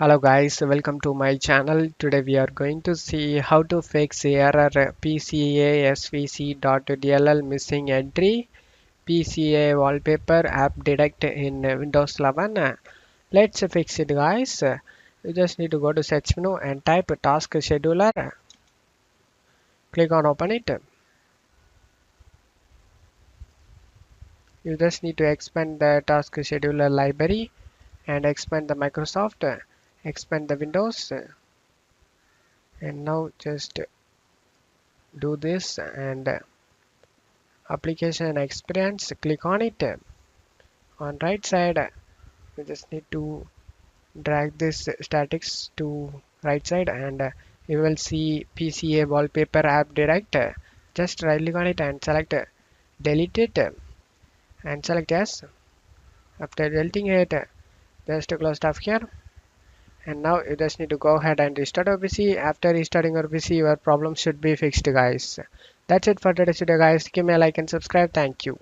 Hello guys, welcome to my channel. Today we are going to see how to fix error PcaSvc.dll missing entry PCA wallpaper app detect in Windows 11. Let's fix it guys. You just need to go to search menu and type task scheduler. Click on open it. You just need to expand the task scheduler library and expand the Microsoft, expand the Windows, and now just do this and application and experience, click on it. On right side you just need to drag this statics to right side and you will see PCA wallpaper app direct. Just right click on it and select delete it and select yes. After deleting it, just close stuff here, and now you just need to go ahead and restart your PC. After restarting your PC, your problem should be fixed guys. That's it for today's video guys. Give me a like and subscribe. Thank you.